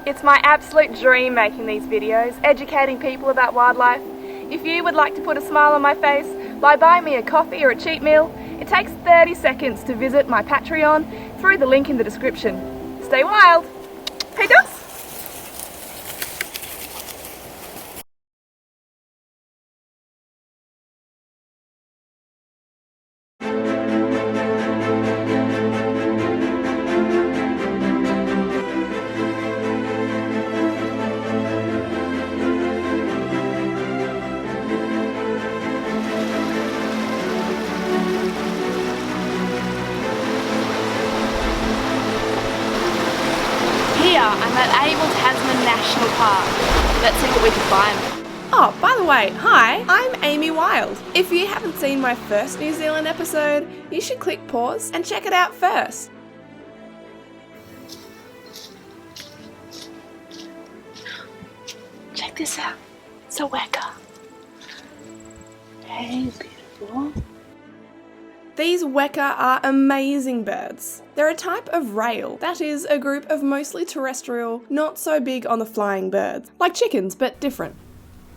It's my absolute dream making these videos, educating people about wildlife. If you would like to put a smile on my face by buying me a coffee or a cheap meal, it takes 30 seconds to visit my Patreon through the link in the description. Stay wild! Hey Gus! I'm at Tasman National Park. Let's see what we can find. Oh, by the way, hi, I'm Amy Wild. If you haven't seen my first New Zealand episode, you should click pause and check it out first. Check this out. It's a weka. Hey, beautiful. These weka are amazing birds. They're a type of rail, that is, a group of mostly terrestrial, not so big on the flying birds, like chickens but different.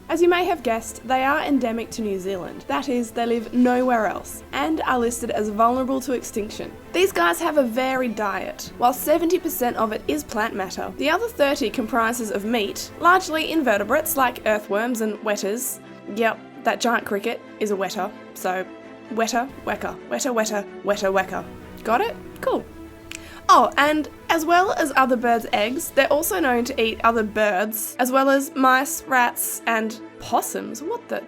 As you may have guessed, they are endemic to New Zealand, that is, they live nowhere else, and are listed as vulnerable to extinction. These guys have a varied diet. While 70% of it is plant matter, the other 30% comprises of meat, largely invertebrates like earthworms and wetters. Yep, that giant cricket is a wetter, so wetter, weka, wetter, wetter, wetter, weka. Got it? Cool. Oh, and as well as other birds' eggs, they're also known to eat other birds, as well as mice, rats, and possums. What the?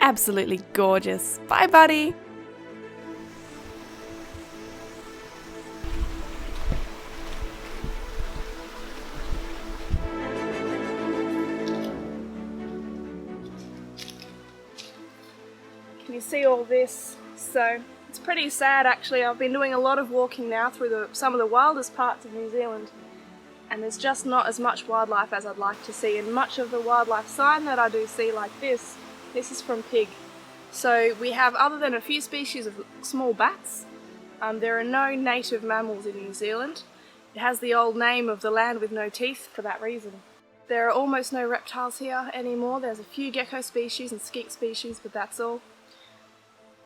Absolutely gorgeous. Bye, buddy. You see all this, so it's pretty sad actually. I've been doing a lot of walking now through some of the wildest parts of New Zealand, and there's just not as much wildlife as I'd like to see, and much of the wildlife sign that I do see, like this is from pig. So we have, other than a few species of small bats, there are no native mammals in New Zealand. It has the old name of the land with no teeth for that reason. There are almost no reptiles here anymore. There's a few gecko species and sqweek species, but that's all.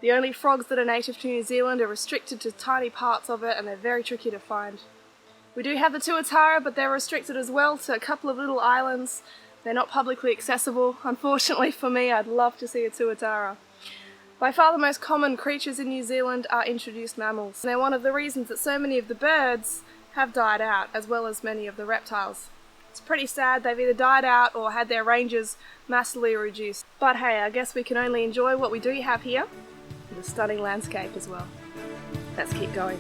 The only frogs that are native to New Zealand are restricted to tiny parts of it, and they're very tricky to find. We do have the tuatara, but they're restricted as well to a couple of little islands. They're not publicly accessible. Unfortunately for me, I'd love to see a tuatara. By far the most common creatures in New Zealand are introduced mammals. And they're one of the reasons that so many of the birds have died out, as well as many of the reptiles. It's pretty sad. They've either died out or had their ranges massively reduced. But hey, I guess we can only enjoy what we do have here. The stunning landscape as well. Let's keep going.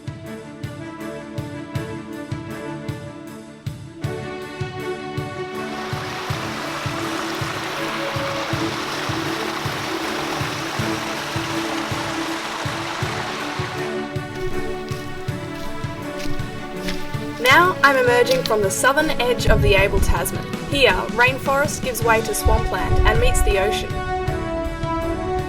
Now I'm emerging from the southern edge of the Able Tasman. Here, rainforest gives way to swampland and meets the ocean.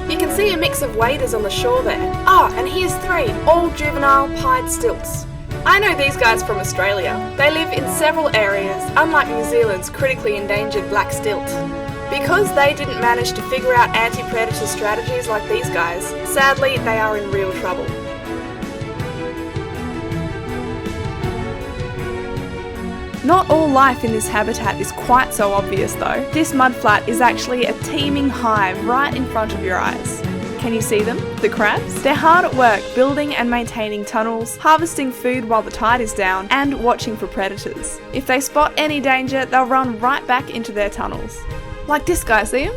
You can see a mix of waders on the shore there. Ah, and here's 3, all juvenile pied stilts. I know these guys from Australia. They live in several areas, unlike New Zealand's critically endangered black stilt. Because they didn't manage to figure out anti-predator strategies like these guys, sadly they are in real trouble. Not all life in this habitat is quite so obvious though. This mudflat is actually a teeming hive right in front of your eyes. Can you see them? The crabs? They're hard at work building and maintaining tunnels, harvesting food while the tide is down, and watching for predators. If they spot any danger, they'll run right back into their tunnels. Like this guy, see him?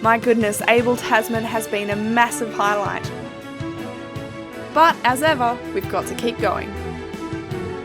My goodness, Able Tasman has been a massive highlight. But as ever, we've got to keep going.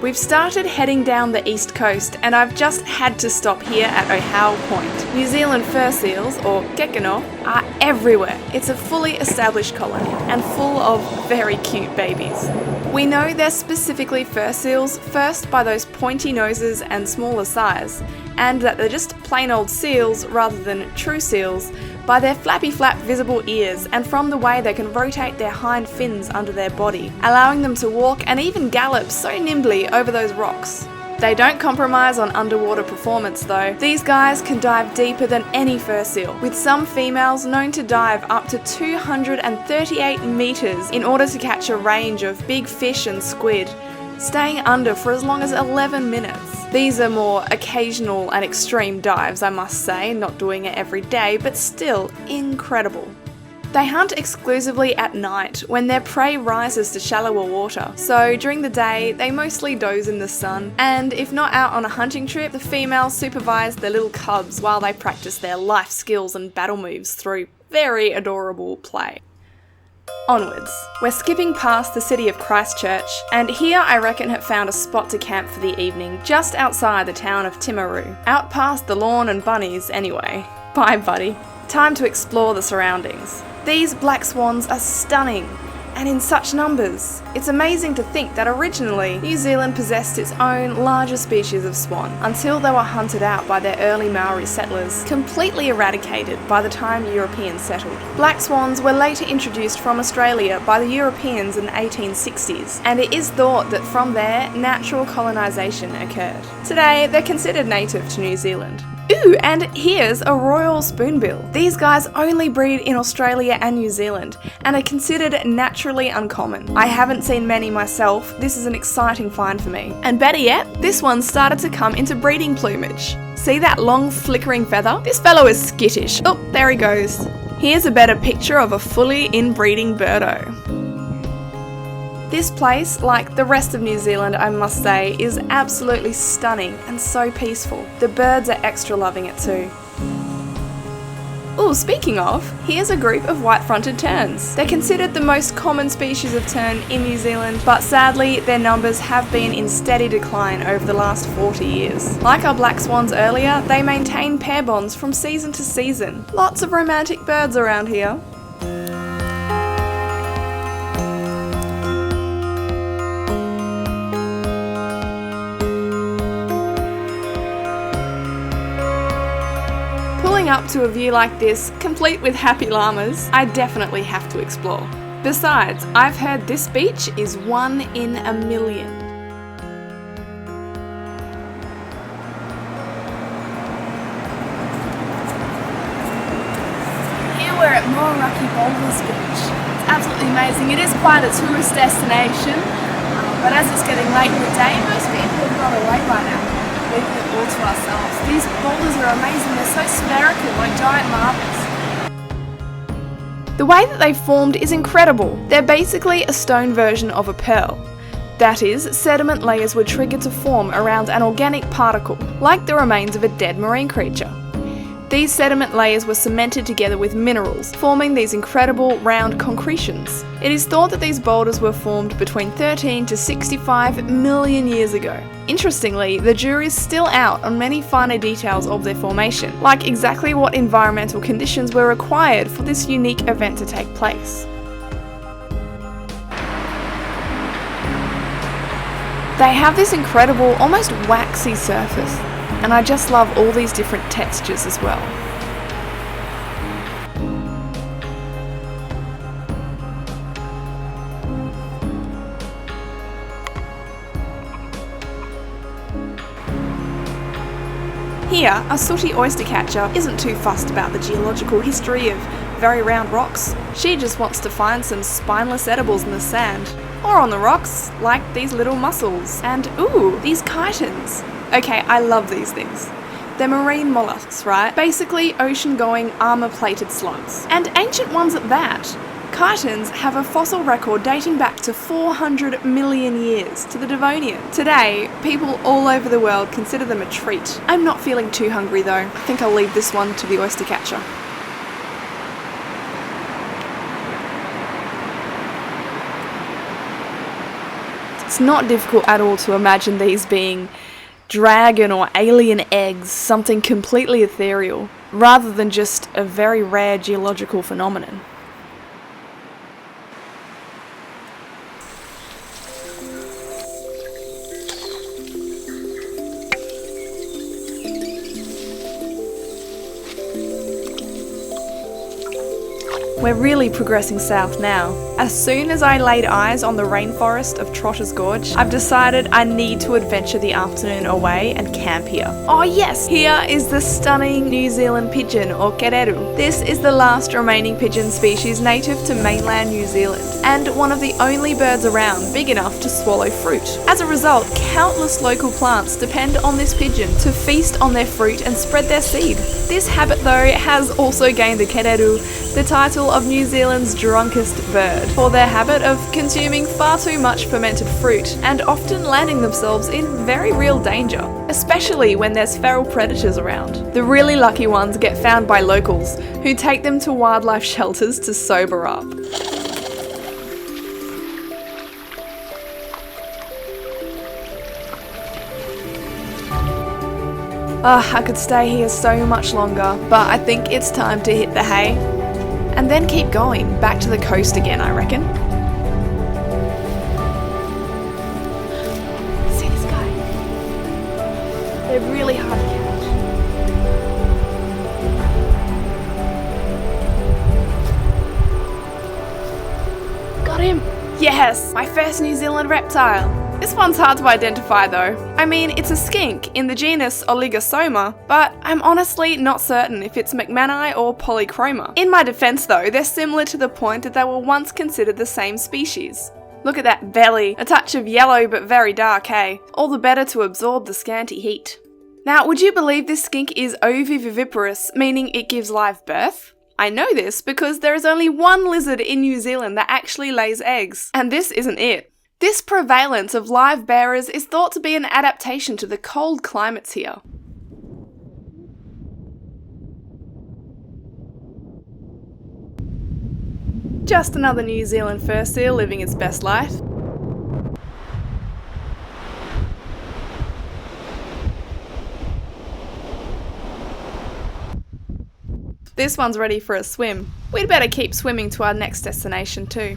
We've started heading down the east coast, and I've just had to stop here at Ohau Point. New Zealand fur seals, or gekino, are everywhere. It's a fully established colony, and full of very cute babies. We know they're specifically fur seals, first by those pointy noses and smaller size, and that they're just plain old seals rather than true seals by their flappy flap visible ears and from the way they can rotate their hind fins under their body, allowing them to walk and even gallop so nimbly over those rocks. They don't compromise on underwater performance though. These guys can dive deeper than any fur seal, with some females known to dive up to 238 metres in order to catch a range of big fish and squid, staying under for as long as 11 minutes. These are more occasional and extreme dives, I must say, not doing it every day, but still incredible. They hunt exclusively at night when their prey rises to shallower water, so during the day they mostly doze in the sun, and if not out on a hunting trip, the females supervise their little cubs while they practice their life skills and battle moves through very adorable play. Onwards. We're skipping past the city of Christchurch, and here I reckon have found a spot to camp for the evening just outside the town of Timaru, out past the lawn and bunnies anyway. Bye buddy. Time to explore the surroundings. These black swans are stunning, and in such numbers. It's amazing to think that originally New Zealand possessed its own larger species of swan until they were hunted out by their early Maori settlers, completely eradicated by the time Europeans settled. Black swans were later introduced from Australia by the Europeans in the 1860s, and it is thought that from there natural colonisation occurred. Today they're considered native to New Zealand. Ooh, and here's a royal spoonbill. These guys only breed in Australia and New Zealand and are considered naturally uncommon. I haven't seen many myself. This is an exciting find for me. And better yet, this one started to come into breeding plumage. See that long flickering feather? This fellow is skittish. Oh, there he goes. Here's a better picture of a fully inbreeding birdo. This place, like the rest of New Zealand I must say, is absolutely stunning and so peaceful. The birds are extra loving it too. Ooh, speaking of, here's a group of white-fronted terns. They're considered the most common species of tern in New Zealand, but sadly their numbers have been in steady decline over the last 40 years. Like our black swans earlier, they maintain pair bonds from season to season. Lots of romantic birds around here. Up to a view like this, complete with happy llamas, I definitely have to explore. Besides, I've heard this beach is 1 in a million. Here we're at Mooraki Boulders Beach. It's absolutely amazing. It is quite a tourist destination, but as it's getting late in the day, most people have gone away by now. Leaving it all to ourselves. These boulders are amazing, they're so spherical, like giant marbles. The way that they formed is incredible. They're basically a stone version of a pearl. That is, sediment layers were triggered to form around an organic particle, like the remains of a dead marine creature. These sediment layers were cemented together with minerals, forming these incredible round concretions. It is thought that these boulders were formed between 13 to 65 million years ago. Interestingly, the jury's still out on many finer details of their formation, like exactly what environmental conditions were required for this unique event to take place. They have this incredible, almost waxy surface, and I just love all these different textures as well. Here, a sooty oyster catcher isn't too fussed about the geological history of very round rocks. She just wants to find some spineless edibles in the sand, or on the rocks, like these little mussels, and ooh, these chitons. Okay, I love these things. They're marine mollusks, right? Basically ocean-going, armour-plated slugs. And ancient ones at that. Chitons have a fossil record dating back to 400 million years, to the Devonian. Today, people all over the world consider them a treat. I'm not feeling too hungry though. I think I'll leave this one to the oyster catcher. It's not difficult at all to imagine these being dragon or alien eggs, something completely ethereal, rather than just a very rare geological phenomenon. We're really progressing south now. As soon as I laid eyes on the rainforest of Trotter's Gorge, I've decided I need to adventure the afternoon away and camp here. Oh yes, here is the stunning New Zealand pigeon, or kereru. This is the last remaining pigeon species native to mainland New Zealand, and one of the only birds around big enough to swallow fruit. As a result, countless local plants depend on this pigeon to feast on their fruit and spread their seed. This habit though has also gained the kereru the title of New Zealand's drunkest bird, for their habit of consuming far too much fermented fruit and often landing themselves in very real danger, especially when there's feral predators around. The really lucky ones get found by locals, who take them to wildlife shelters to sober up. I could stay here so much longer, but I think it's time to hit the hay. And then keep going, back to the coast again, I reckon. See this guy? They're really hard to catch. Got him! Yes! My first New Zealand reptile! This one's hard to identify though. I mean, it's a skink in the genus Oligosoma, but I'm honestly not certain if it's McMahoni or Polychroma. In my defense though, they're similar to the point that they were once considered the same species. Look at that belly, a touch of yellow but very dark, eh? All the better to absorb the scanty heat. Now, would you believe this skink is oviviviparous, meaning it gives live birth? I know this because there is only one lizard in New Zealand that actually lays eggs, and this isn't it. This prevalence of live bearers is thought to be an adaptation to the cold climates here. Just another New Zealand fur seal living its best life. This one's ready for a swim. We'd better keep swimming to our next destination too.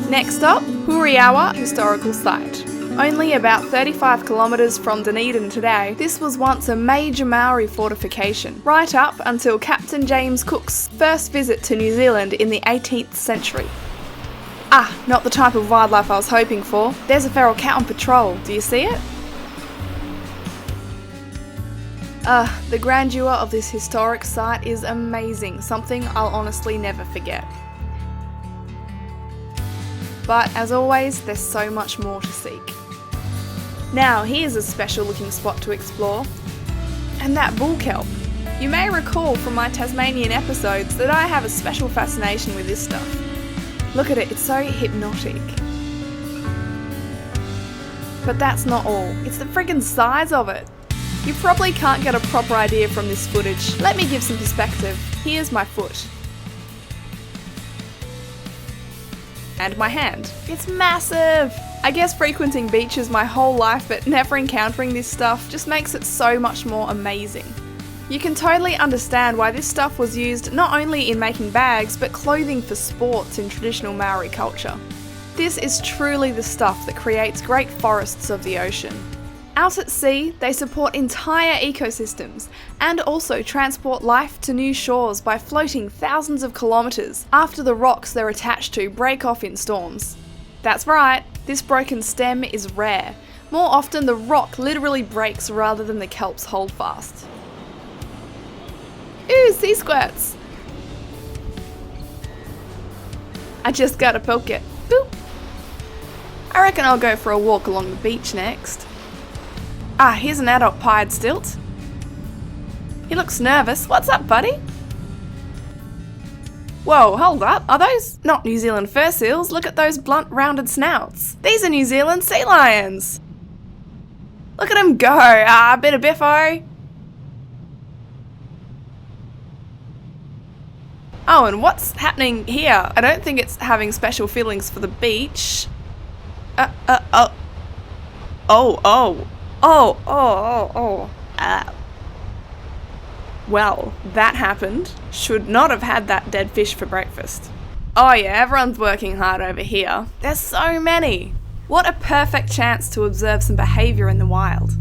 Next up, Huriawa Historical Site. Only about 35 kilometres from Dunedin today, this was once a major Maori fortification, right up until Captain James Cook's first visit to New Zealand in the 18th century. Ah, not the type of wildlife I was hoping for. There's a feral cat on patrol, do you see it? The grandeur of this historic site is amazing, something I'll honestly never forget. But as always, there's so much more to seek. Now, here's a special looking spot to explore. And that bull kelp. You may recall from my Tasmanian episodes that I have a special fascination with this stuff. Look at it, it's so hypnotic. But that's not all. It's the friggin' size of it. You probably can't get a proper idea from this footage. Let me give some perspective. Here's my foot. And my hand. It's massive! I guess frequenting beaches my whole life but never encountering this stuff just makes it so much more amazing. You can totally understand why this stuff was used not only in making bags but clothing for sports in traditional Maori culture. This is truly the stuff that creates great forests of the ocean. Out at sea, they support entire ecosystems and also transport life to new shores by floating thousands of kilometres after the rocks they're attached to break off in storms. That's right, this broken stem is rare. More often the rock literally breaks rather than the kelps hold fast. Ooh, sea squirts! I just gotta poke it. Boop! I reckon I'll go for a walk along the beach next. Ah, here's an adult pied stilt. He looks nervous. What's up, buddy? Whoa, hold up. Are those not New Zealand fur seals? Look at those blunt, rounded snouts. These are New Zealand sea lions. Look at him go. Ah, a bit of biffo. Oh, and what's happening here? I don't think it's having special feelings for the beach. Well, that happened. Should not have had that dead fish for breakfast. Oh yeah, everyone's working hard over here. There's so many. What a perfect chance to observe some behaviour in the wild.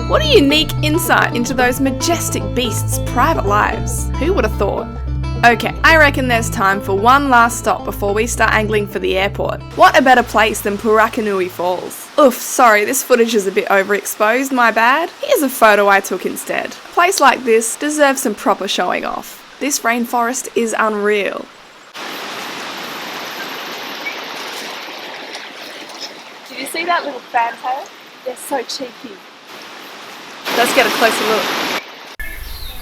What a unique insight into those majestic beasts' private lives. Who would have thought? Okay, I reckon there's time for one last stop before we start angling for the airport. What a better place than Purakanui Falls? Oof, sorry, this footage is a bit overexposed, my bad. Here's a photo I took instead. A place like this deserves some proper showing off. This rainforest is unreal. Did you see that little fantail? They're so cheeky. Let's get a closer look.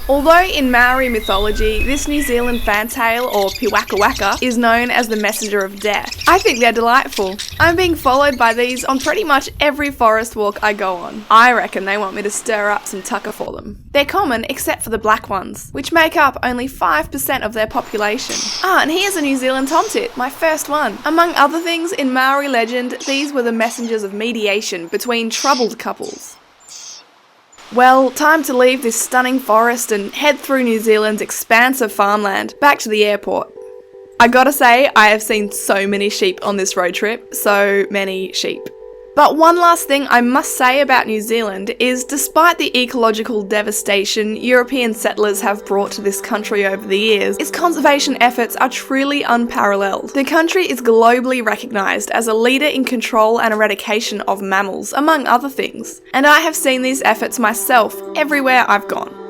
Although in Maori mythology, this New Zealand fantail, or piwakawaka, is known as the messenger of death, I think they're delightful. I'm being followed by these on pretty much every forest walk I go on. I reckon they want me to stir up some tucker for them. They're common except for the black ones, which make up only 5% of their population. Ah, and here's a New Zealand tomtit, my first one. Among other things, in Maori legend, these were the messengers of mediation between troubled couples. Well, time to leave this stunning forest and head through New Zealand's expansive farmland back to the airport. I gotta say, I have seen so many sheep on this road trip, so many sheep. But one last thing I must say about New Zealand is, despite the ecological devastation European settlers have brought to this country over the years, its conservation efforts are truly unparalleled. The country is globally recognised as a leader in control and eradication of mammals, among other things. And I have seen these efforts myself everywhere I've gone.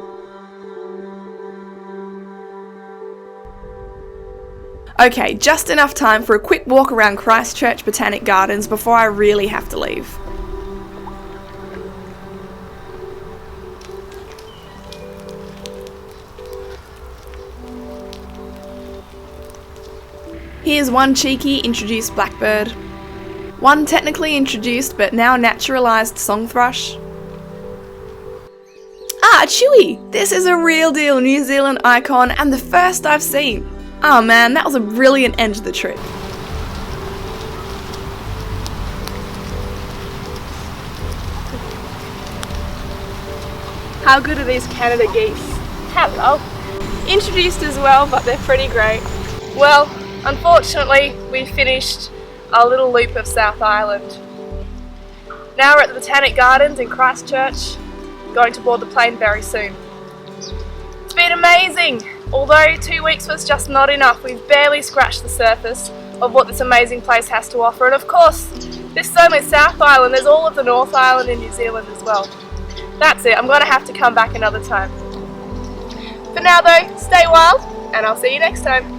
Okay, just enough time for a quick walk around Christchurch Botanic Gardens before I really have to leave. Here's one cheeky introduced blackbird, one technically introduced but now naturalised song thrush. Ah, a chewie! This is a real deal New Zealand icon and the first I've seen. Oh man, that was a brilliant end to the trip. How good are these Canada geese? Hello. Introduced as well, but they're pretty great. Well, unfortunately, we finished our little loop of South Island. Now we're at the Botanic Gardens in Christchurch, going to board the plane very soon. It's been amazing! Although 2 weeks was just not enough, we've barely scratched the surface of what this amazing place has to offer. And of course, this is only South Island, there's all of the North Island in New Zealand as well. That's it, I'm going to have to come back another time. For now though, stay wild, and I'll see you next time.